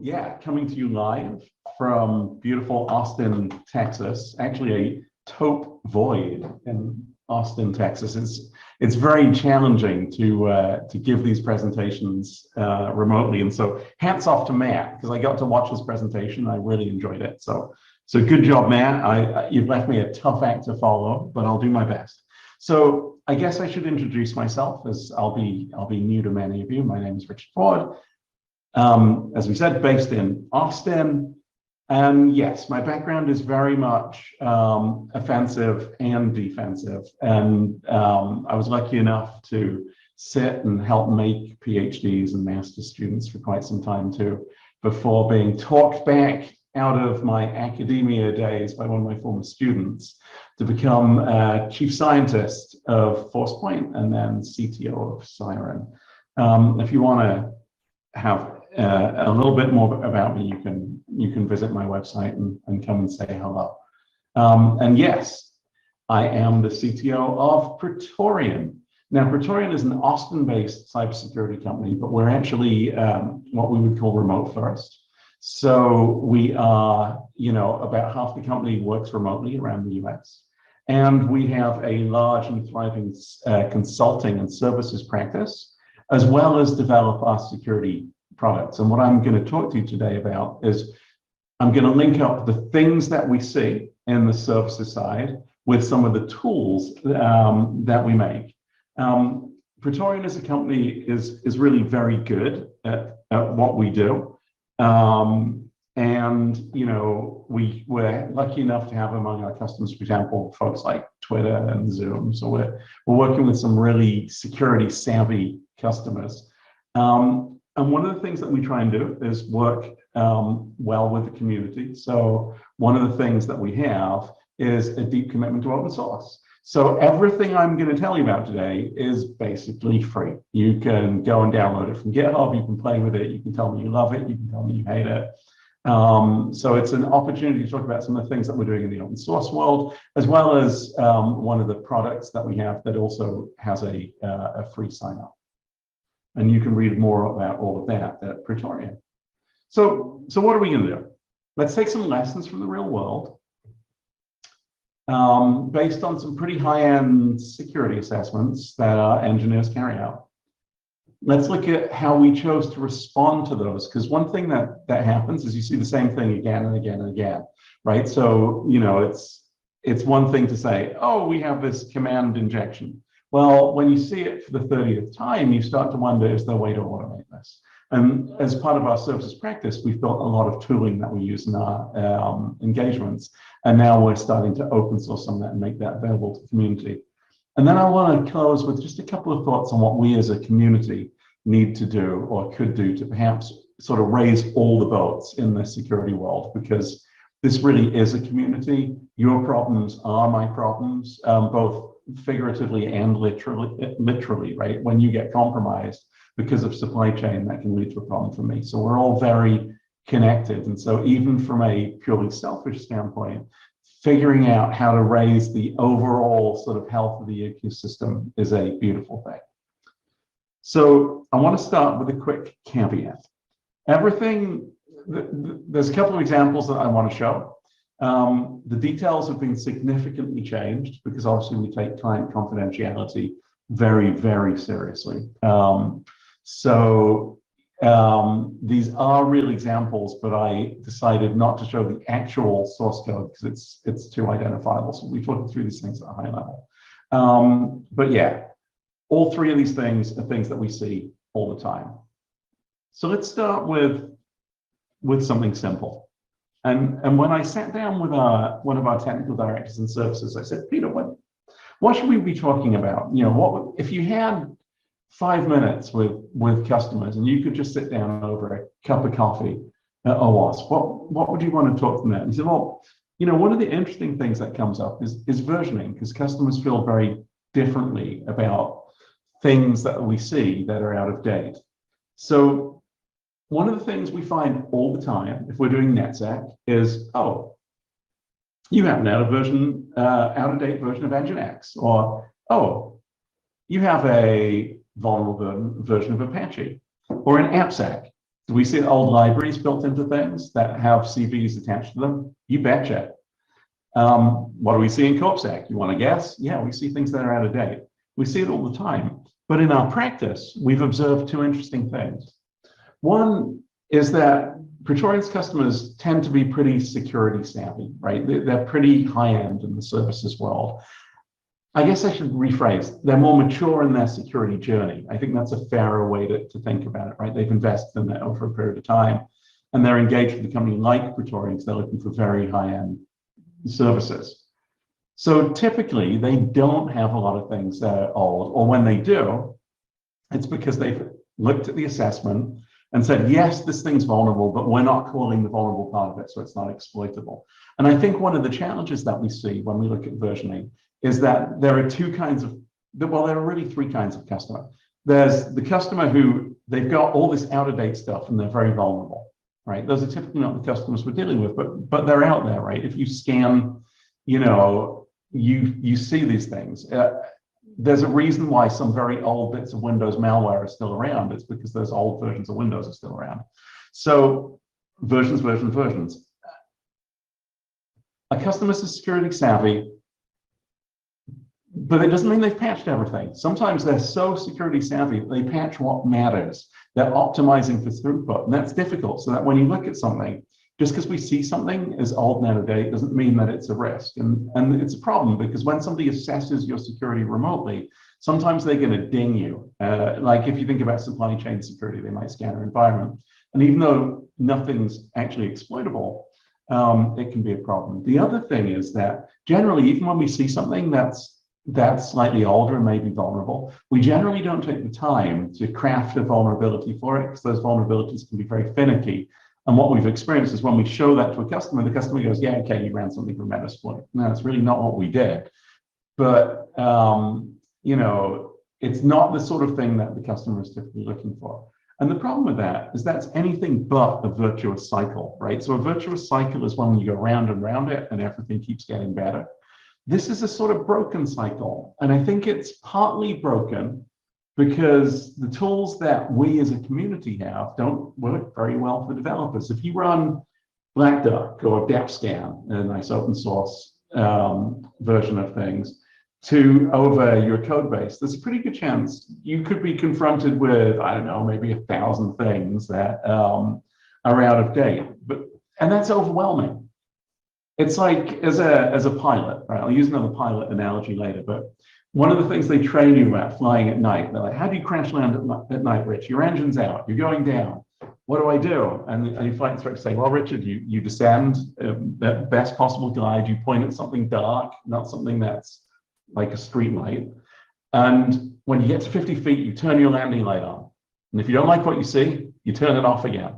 yeah, coming to you live from beautiful Austin, Texas. Actually, a taupe void in Austin, Texas. It's very challenging to give these presentations remotely, and so hats off to Matt, because I got to watch this presentation. I really enjoyed it. So good job, Matt. You've left me a tough act to follow, but I'll do my best. So I guess I should introduce myself, as I'll be new to many of you. My name is Richard Ford. As we said, based in Austin. And yes, my background is very much offensive and defensive. And I was lucky enough to sit and help make PhDs and master's students for quite some time too, before being talked back out of my academia days by one of my former students to become chief scientist of ForcePoint and then CTO of Siren. If you want to have a little bit more about me, you can visit my website and come and say hello. And yes, I am the CTO of Praetorian. Now, Praetorian is an Austin-based cybersecurity company, but we're actually what we would call remote first. So we are, about half the company works remotely around the US. And we have a large and thriving consulting and services practice, as well as develop our security products. And what I'm going to talk to you today about is I'm going to link up the things that we see in the services side with some of the tools that we make. Praetorian as a company is really very good at what we do. We're lucky enough to have among our customers, for example, folks like Twitter and Zoom. So we're working with some really security savvy customers. And one of the things that we try and do is work well with the community. So one of the things that we have is a deep commitment to open source. So everything I'm going to tell you about today is basically free. You can go and download it from GitHub. You can play with it. You can tell me you love it. You can tell me you hate it. So it's an opportunity to talk about some of the things that we're doing in the open source world, as well as one of the products that we have that also has a free sign up. And you can read more about all of that at Praetorian. So what are we going to do? Let's take some lessons from the real world based on some pretty high-end security assessments that our engineers carry out. Let's look at how we chose to respond to those, because one thing that happens is you see the same thing again and again and again, right? So, it's one thing to say, oh, we have this command injection. Well, when you see it for the 30th time, you start to wonder, is there a way to automate this? And as part of our services practice, we've built a lot of tooling that we use in our engagements. And now we're starting to open source some of that and make that available to the community. And then I want to close with just a couple of thoughts on what we as a community need to do or could do to perhaps sort of raise all the boats in the security world, because this really is a community. Your problems are my problems, both figuratively and literally, right? When you get compromised because of supply chain, that can lead to a problem for me. So we're all very connected. And so even from a purely selfish standpoint, figuring out how to raise the overall sort of health of the ecosystem is a beautiful thing. So I want to start with a quick caveat. There's a couple of examples that I want to show. The details have been significantly changed because obviously we take client confidentiality very, very seriously. These are real examples, but I decided not to show the actual source code because it's too identifiable. So we're talking through these things at a high level. But yeah, all three of these things are things that we see all the time. So let's start with something simple. And when I sat down with one of our technical directors and services, I said, Peter, what should we be talking about? What if you had 5 minutes with customers and you could just sit down over a cup of coffee at OWASP, what would you want to talk to them about? And he said, well, one of the interesting things that comes up is versioning, because customers feel very differently about things that we see that are out of date. So one of the things we find all the time, if we're doing NetSec, is, oh, you have an out-of-date version of Nginx, or, oh, you have a vulnerable version of Apache, or an AppSec. Do we see old libraries built into things that have CVs attached to them? You betcha. What do we see in CorpSec? You want to guess? Yeah, we see things that are out of date. We see it all the time. But in our practice, we've observed two interesting things. One is that Praetorian's customers tend to be pretty security savvy, right? They're pretty high-end in the services world. I guess I should rephrase. They're more mature in their security journey. I think that's a fairer way to think about it, right? They've invested in that over a period of time, and they're engaged with a company like Praetorian because they're looking for very high-end services. So typically, they don't have a lot of things that are old, or when they do, it's because they've looked at the assessment and said, yes, this thing's vulnerable, but we're not calling the vulnerable part of it, so it's not exploitable. And I think one of the challenges that we see when we look at versioning is that there are two kinds of, well, there are really three kinds of customer. There's the customer who they've got all this out-of-date stuff and they're very vulnerable, right? Those are typically not the customers we're dealing with, but they're out there, right? If you scan, you know, you see these things. There's a reason why some very old bits of Windows malware are still around. It's because those old versions of Windows are still around. So versions. A customer's security savvy, but it doesn't mean they've patched everything. Sometimes they're so security savvy that they patch what matters. They're optimizing for throughput, and that's difficult. So that when you look at something, just because we see something as old and out of date doesn't mean that it's a risk. And it's a problem because when somebody assesses your security remotely, sometimes they're going to ding you. Like if you think about supply chain security, they might scan your environment. And even though nothing's actually exploitable, it can be a problem. The other thing is that generally, even when we see something that's slightly older and maybe vulnerable, we generally don't take the time to craft a vulnerability for it because those vulnerabilities can be very finicky. And what we've experienced is when we show that to a customer, the customer goes, yeah, okay, you ran something from Metasploit. No, it's really not what we did. But, you know, it's not the sort of thing that the customer is typically looking for. And the problem with that is that's anything but a virtuous cycle, right? So a virtuous cycle is when you go round and round it and everything keeps getting better. This is a sort of broken cycle. And I think it's partly broken because the tools that we as a community have don't work very well for developers. If you run Black Duck or DepScan, a nice open source version of things, over your code base, there's a pretty good chance you could be confronted with, I don't know, maybe 1,000 things that are out of date. And that's overwhelming. It's like as a pilot, right? I'll use another pilot analogy later, but one of the things they train you about flying at night, they're like, how do you crash land at night, Rich? Your engine's out, you're going down. What do I do? And your flight instructor say, well, Richard, you descend the best possible glide, you point at something dark, not something that's like a street light. And when you get to 50 feet, you turn your landing light on. And if you don't like what you see, you turn it off again,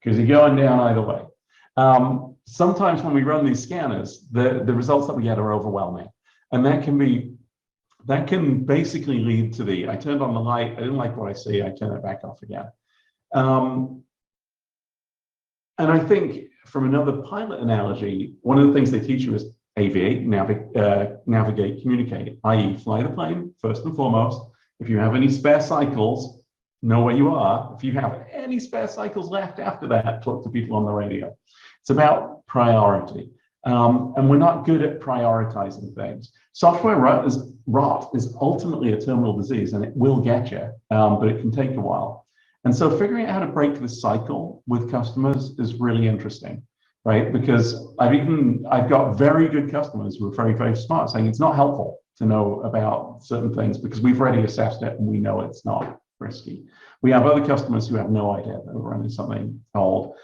because you're going down either way. Sometimes when we run these scanners, the results that we get are overwhelming. And that can basically lead to I turned on the light, I didn't like what I see, I turn it back off again. And I think from another pilot analogy, one of the things they teach you is aviate, navigate, communicate, i.e. fly the plane, first and foremost. If you have any spare cycles, know where you are. If you have any spare cycles left after that, talk to people on the radio. It's about priority. And we're not good at prioritizing things. Software rot is ultimately a terminal disease, and it will get you, but it can take a while. And so figuring out how to break this cycle with customers is really interesting, right? Because I've got very good customers who are very, very smart, saying it's not helpful to know about certain things because we've already assessed it and we know it's not risky. We have other customers who have no idea that we're running something old.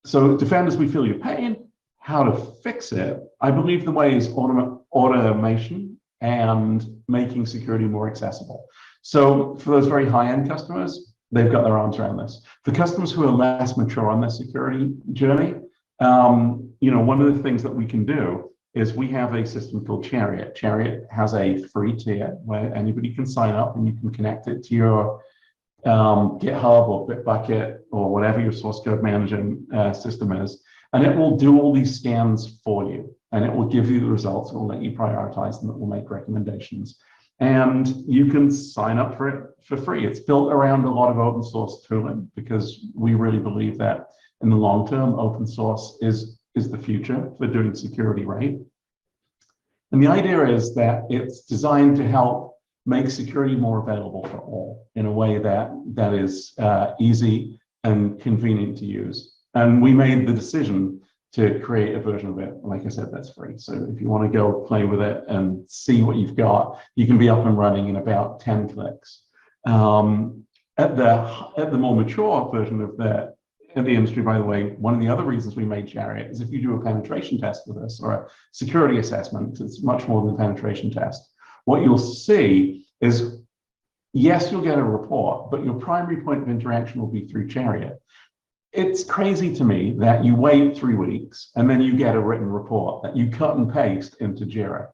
So defenders, we feel your pain. How to fix it? I believe the way is automation and making security more accessible. So for those very high-end customers, they've got their arms around this. For customers who are less mature on their security journey, one of the things that we can do is we have a system called Chariot. Chariot has a free tier where anybody can sign up and you can connect it to your GitHub or Bitbucket or whatever your source code management system is. And it will do all these scans for you. And it will give you the results. It will let you prioritize them. It will make recommendations. and you can sign up for it for free. It's built around a lot of open source tooling because we really believe that in the long term, open source is the future for doing security right. And the idea is that it's designed to help make security more available for all in a way that is easy and convenient to use. And we made the decision to create a version of it, like I said, that's free. So if you want to go play with it and see what you've got, you can be up and running in about 10 clicks. At the more mature version of the industry, by the way, one of the other reasons we made Chariot is if you do a penetration test with us or a security assessment, it's much more than a penetration test. What you'll see is, yes, you'll get a report, but your primary point of interaction will be through Chariot. It's crazy to me that you wait 3 weeks and then you get a written report that you cut and paste into Jira.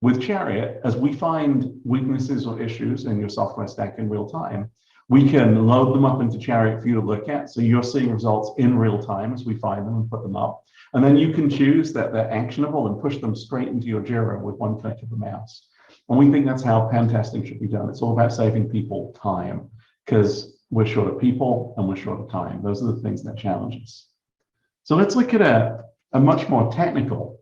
With Chariot, as we find weaknesses or issues in your software stack in real time, we can load them up into Chariot for you to look at. So you're seeing results in real time as we find them and put them up. And then you can choose that they're actionable and push them straight into your Jira with one click of the mouse. And we think that's how pen testing should be done. It's all about saving people time because we're short of people and we're short of time. Those are the things that challenge us. So let's look at a much more technical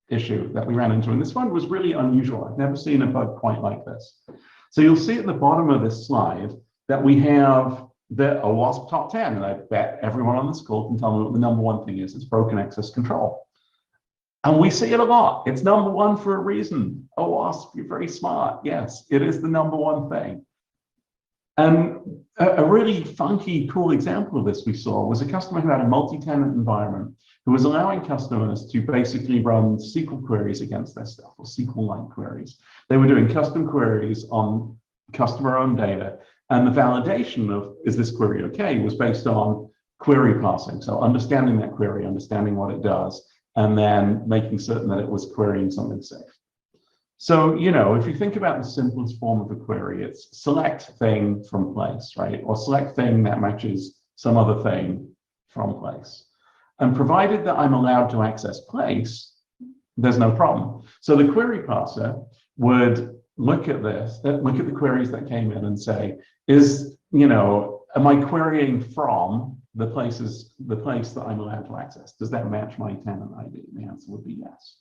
issue that we ran into. And this one was really unusual. I've never seen a bug quite like this. So you'll see at the bottom of this slide that we have the OWASP top 10. And I bet everyone on this call can tell me what the #1 thing is. It's broken access control. And we see it a lot. It's #1 for a reason. OWASP, you're very smart. Yes, it is the #1 thing. And a really funky, cool example of this we saw was a customer who had a multi-tenant environment who was allowing customers to basically run SQL queries against their stuff, or SQL-like queries. They were doing custom queries on customer-owned data, and the validation of, is this query okay, was based on query parsing. So understanding that query, understanding what it does, and then making certain that it was querying something safe. So, you know, if you think about the simplest form of a query, it's select thing from place, right? Or select thing that matches some other thing from place. And provided that I'm allowed to access place, there's no problem. So the query parser would look at this, look at the queries that came in and say, am I querying from the place that I'm allowed to access? Does that match my tenant ID? And the answer would be yes.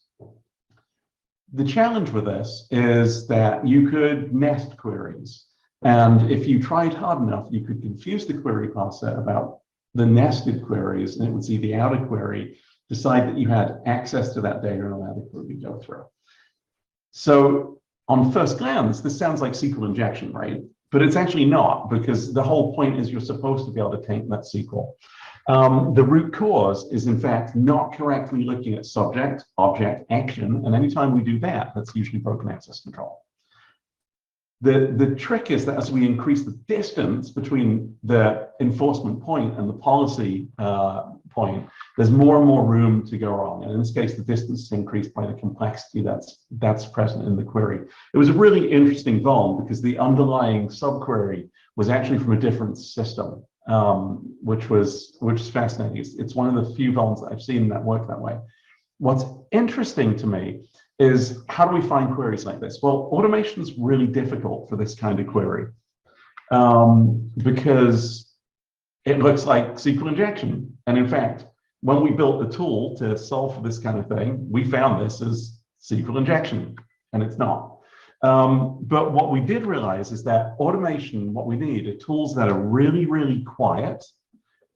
The challenge with this is that you could nest queries. And if you tried hard enough, you could confuse the query parser about the nested queries, and it would see the outer query, decide that you had access to that data and allow the query to go through. So on first glance, this sounds like SQL injection, right? But it's actually not, because the whole point is you're supposed to be able to take that SQL. The root cause is, in fact, not correctly looking at subject, object, action, and anytime we do that, that's usually broken access control. The trick is that as we increase the distance between the enforcement point and the policy point, there's more and more room to go wrong. And in this case, the distance is increased by the complexity that's present in the query. It was a really interesting vuln because the underlying subquery was actually from a different system. Which is fascinating. It's one of the few vulns that I've seen that work that way. What's interesting to me is, how do we find queries like this? Well, automation is really difficult for this kind of query because it looks like SQL injection. And in fact, when we built the tool to solve for this kind of thing, we found this as SQL injection, and it's not. But what we did realize is that automation, what we need are tools that are really, really quiet,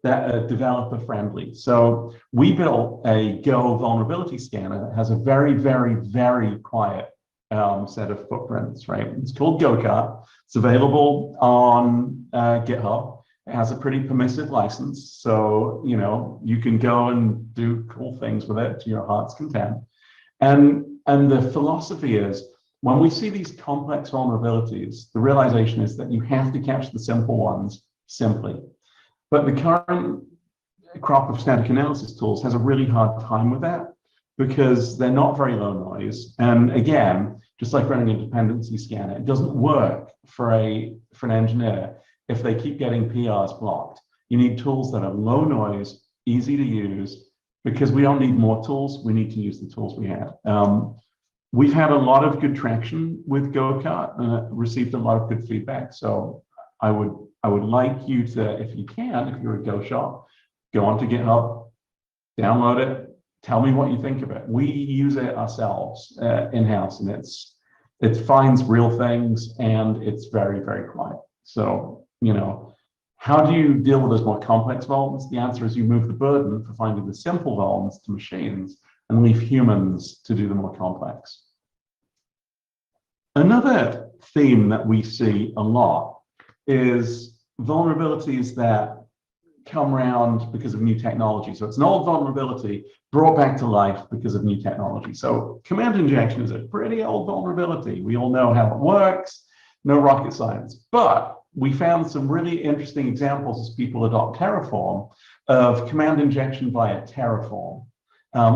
that are developer friendly. So we built a Go vulnerability scanner that has a very, very, very quiet set of footprints, right? It's called GoCart. It's available on GitHub. It has a pretty permissive license. So, you know, you can go and do cool things with it to your heart's content. And the philosophy is, when we see these complex vulnerabilities, the realization is that you have to catch the simple ones simply. But the current crop of static analysis tools has a really hard time with that because they're not very low noise. And again, just like running a dependency scanner, it doesn't work for an engineer if they keep getting PRs blocked. You need tools that are low noise, easy to use, because we don't need more tools. We need to use the tools we have. we've had a lot of good traction with GoCart and received a lot of good feedback. So I would like you to, if you can, if you're a Go shop, go onto GitHub, download it, tell me what you think of it. We use it ourselves in-house, and it finds real things, and it's very, very quiet. So, you know, how do you deal with those more complex vulns? The answer is you move the burden for finding the simple vulns to machines and leave humans to do the more complex. Another theme that we see a lot is vulnerabilities that come around because of new technology. So it's an old vulnerability brought back to life because of new technology. So command injection is a pretty old vulnerability. We all know how it works, no rocket science. But we found some really interesting examples as people adopt Terraform of command injection via Terraform,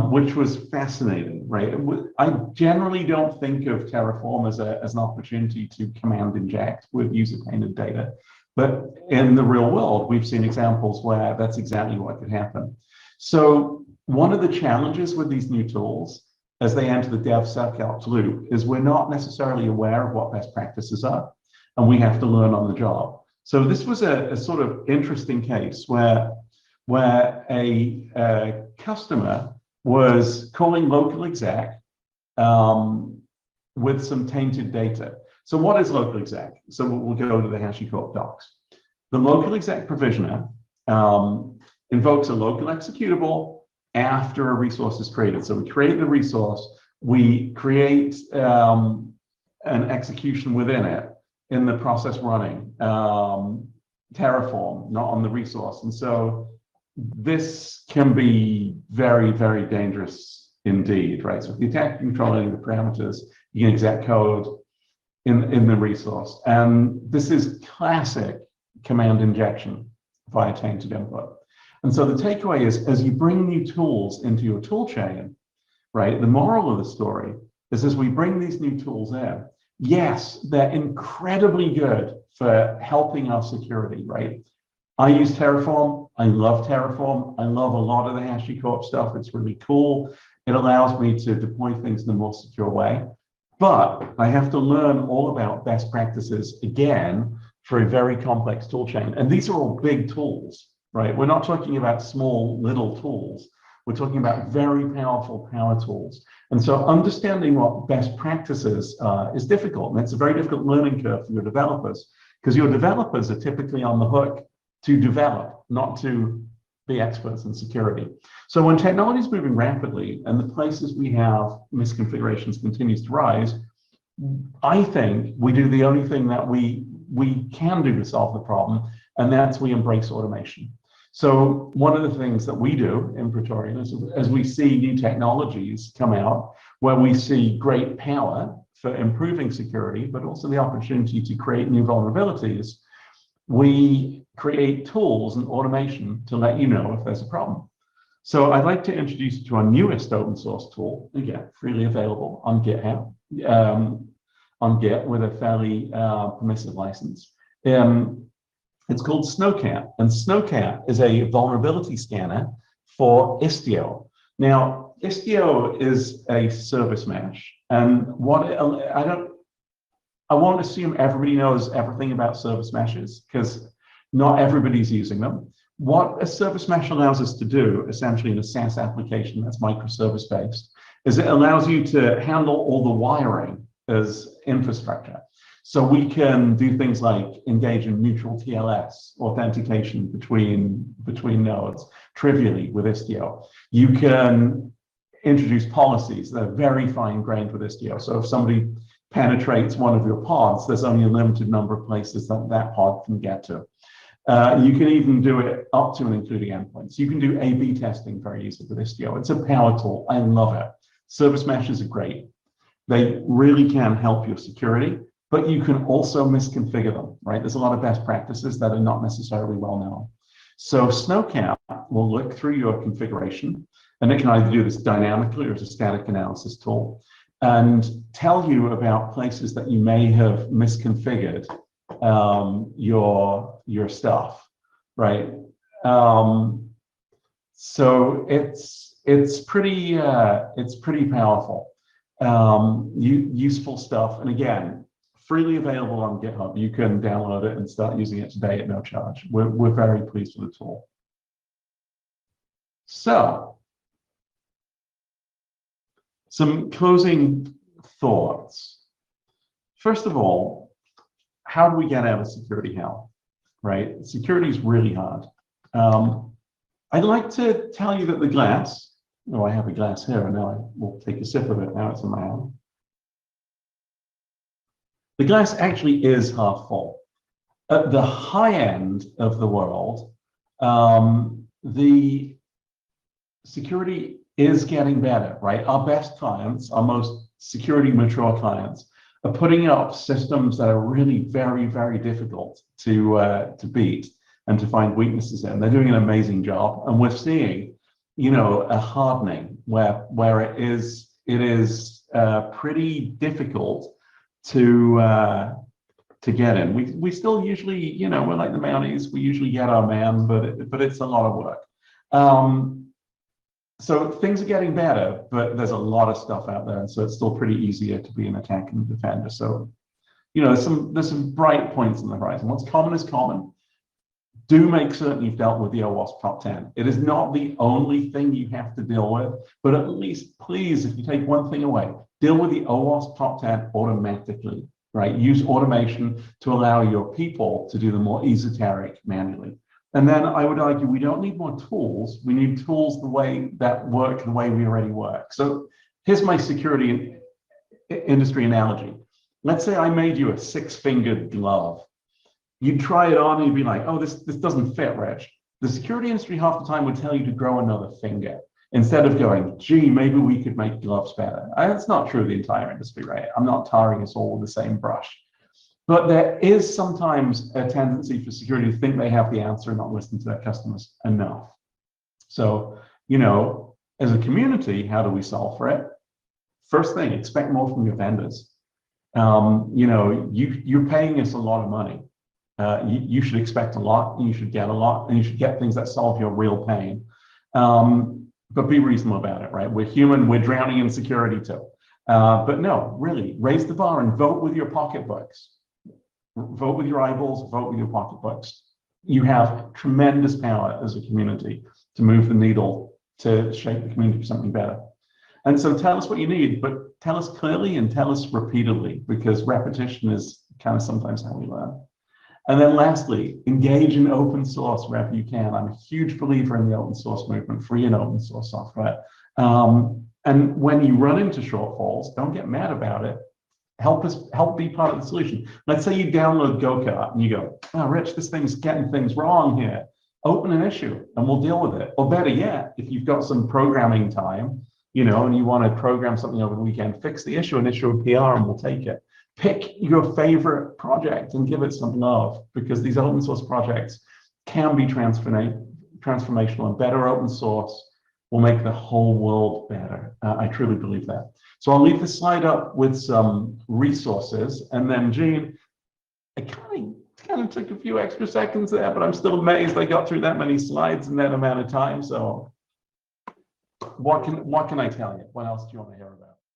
which was fascinating, right? I generally don't think of Terraform as an opportunity to command inject with user-painted data. But in the real world, we've seen examples where that's exactly what could happen. So one of the challenges with these new tools as they enter the DevSecOps loop is we're not necessarily aware of what best practices are, and we have to learn on the job. So this was a sort of interesting case where a customer was calling local exec with some tainted data. So what is local exec? So we'll go to the HashiCorp docs. The local exec provisioner invokes a local executable after a resource is created. So we create the resource, we create an execution within it in the process running, Terraform, not on the resource. And so this can be very, very dangerous indeed, right? So if the attacker can control any of the parameters, you can exec code in the resource. And this is classic command injection via tainted input. And so the takeaway is, as you bring new tools into your tool chain, right, the moral of the story is as we bring these new tools in, yes, they're incredibly good for helping our security, right? I use Terraform. I love Terraform. I love a lot of the HashiCorp stuff. It's really cool. It allows me to deploy things in a more secure way. But I have to learn all about best practices again for a very complex tool chain. And these are all big tools, right? We're not talking about small little tools. We're talking about very powerful power tools. And so understanding what best practices is difficult. And it's a very difficult learning curve for your developers, because your developers are typically on the hook to develop, not to be experts in security. So when technology is moving rapidly and the places we have misconfigurations continues to rise, I think we do the only thing that we can do to solve the problem, and that's we embrace automation. So one of the things that we do in Praetorian is, as we see new technologies come out, where we see great power for improving security, but also the opportunity to create new vulnerabilities, we create tools and automation to let you know if there's a problem. So I'd like to introduce you to our newest open source tool, again, freely available on GitHub, on Git with a fairly permissive license. It's called Snowcat, and Snowcat is a vulnerability scanner for Istio. Now, Istio is a service mesh, and I won't assume everybody knows everything about service meshes, because not everybody's using them. What a service mesh allows us to do, essentially in a SaaS application that's microservice based, is it allows you to handle all the wiring as infrastructure. So we can do things like engage in mutual TLS, authentication between nodes, trivially with Istio. You can introduce policies that are very fine-grained with Istio. So if somebody penetrates one of your pods, there's only a limited number of places that pod can get to. You can even do it up to and including endpoints. You can do A/B testing very easily with Istio. It's a power tool. I love it. Service meshes are great. They really can help your security, but you can also misconfigure them, right? There's a lot of best practices that are not necessarily well known. So Snowcat will look through your configuration, and it can either do this dynamically or as a static analysis tool, and tell you about places that you may have misconfigured your stuff, right? So it's pretty powerful. useful stuff. And again, freely available on GitHub. You can download it and start using it today at no charge. We're very pleased with the tool. So, some closing thoughts. First of all, how do we get out of security hell, right? Security is really hard. I'd like to tell you that the glass, oh, I have a glass here, and now I will take a sip of it. Now it's in my hand. The glass actually is half full. At the high end of the world, the security is getting better, right? Our best clients, our most security mature clients, are putting up systems that are really very, very difficult to beat and to find weaknesses in. They're doing an amazing job, and we're seeing, you know, a hardening where it is pretty difficult to get in. We still usually, you know, we're like the Mounties. We usually get our man, but it's a lot of work. So things are getting better, but there's a lot of stuff out there, and so it's still pretty easier to be an attacker and defender. So, you know, there's some bright points on the horizon. What's common is common. Do make certain you've dealt with the OWASP top 10. It is not the only thing you have to deal with, but at least, please, if you take one thing away, deal with the OWASP top 10 automatically, right? Use automation to allow your people to do the more esoteric manually. And then I would argue we don't need more tools. We need tools the way that work the way we already work. So here's my security industry analogy. Let's say I made you a 6-fingered glove. You'd try it on and you'd be like, oh, this doesn't fit, Rich. The security industry half the time would tell you to grow another finger instead of going, gee, maybe we could make gloves better. That's not true of the entire industry, right? I'm not tarring us all with the same brush. But there is sometimes a tendency for security to think they have the answer and not listen to their customers enough. So, you know, as a community, how do we solve for it? First thing, expect more from your vendors. You know, you're paying us a lot of money. You should expect a lot, and you should get a lot, and you should get things that solve your real pain. But be reasonable about it, right? We're human, we're drowning in security too. But no, really, raise the bar and vote with your pocketbooks. Vote with your eyeballs, vote with your pocketbooks. You have tremendous power as a community to move the needle to shape the community for something better. And so tell us what you need, but tell us clearly and tell us repeatedly, because repetition is kind of sometimes how we learn. And then lastly, engage in open source wherever you can. I'm a huge believer in the open source movement, free and open source software. And when you run into shortfalls, don't get mad about it. Help be part of the solution. Let's say you download Go-Kart and you go, oh, Rich, this thing's getting things wrong here. Open an issue and we'll deal with it. Or better yet, if you've got some programming time, you know, and you want to program something over the weekend, fix the issue and issue a PR and we'll take it. Pick your favorite project and give it some love, because these open source projects can be transformational, and better open source will make the whole world better. I truly believe that. So I'll leave the slide up with some resources, and then Gene, I kind of took a few extra seconds there, but I'm still amazed I got through that many slides in that amount of time. So what can I tell you? What else do you want to hear about?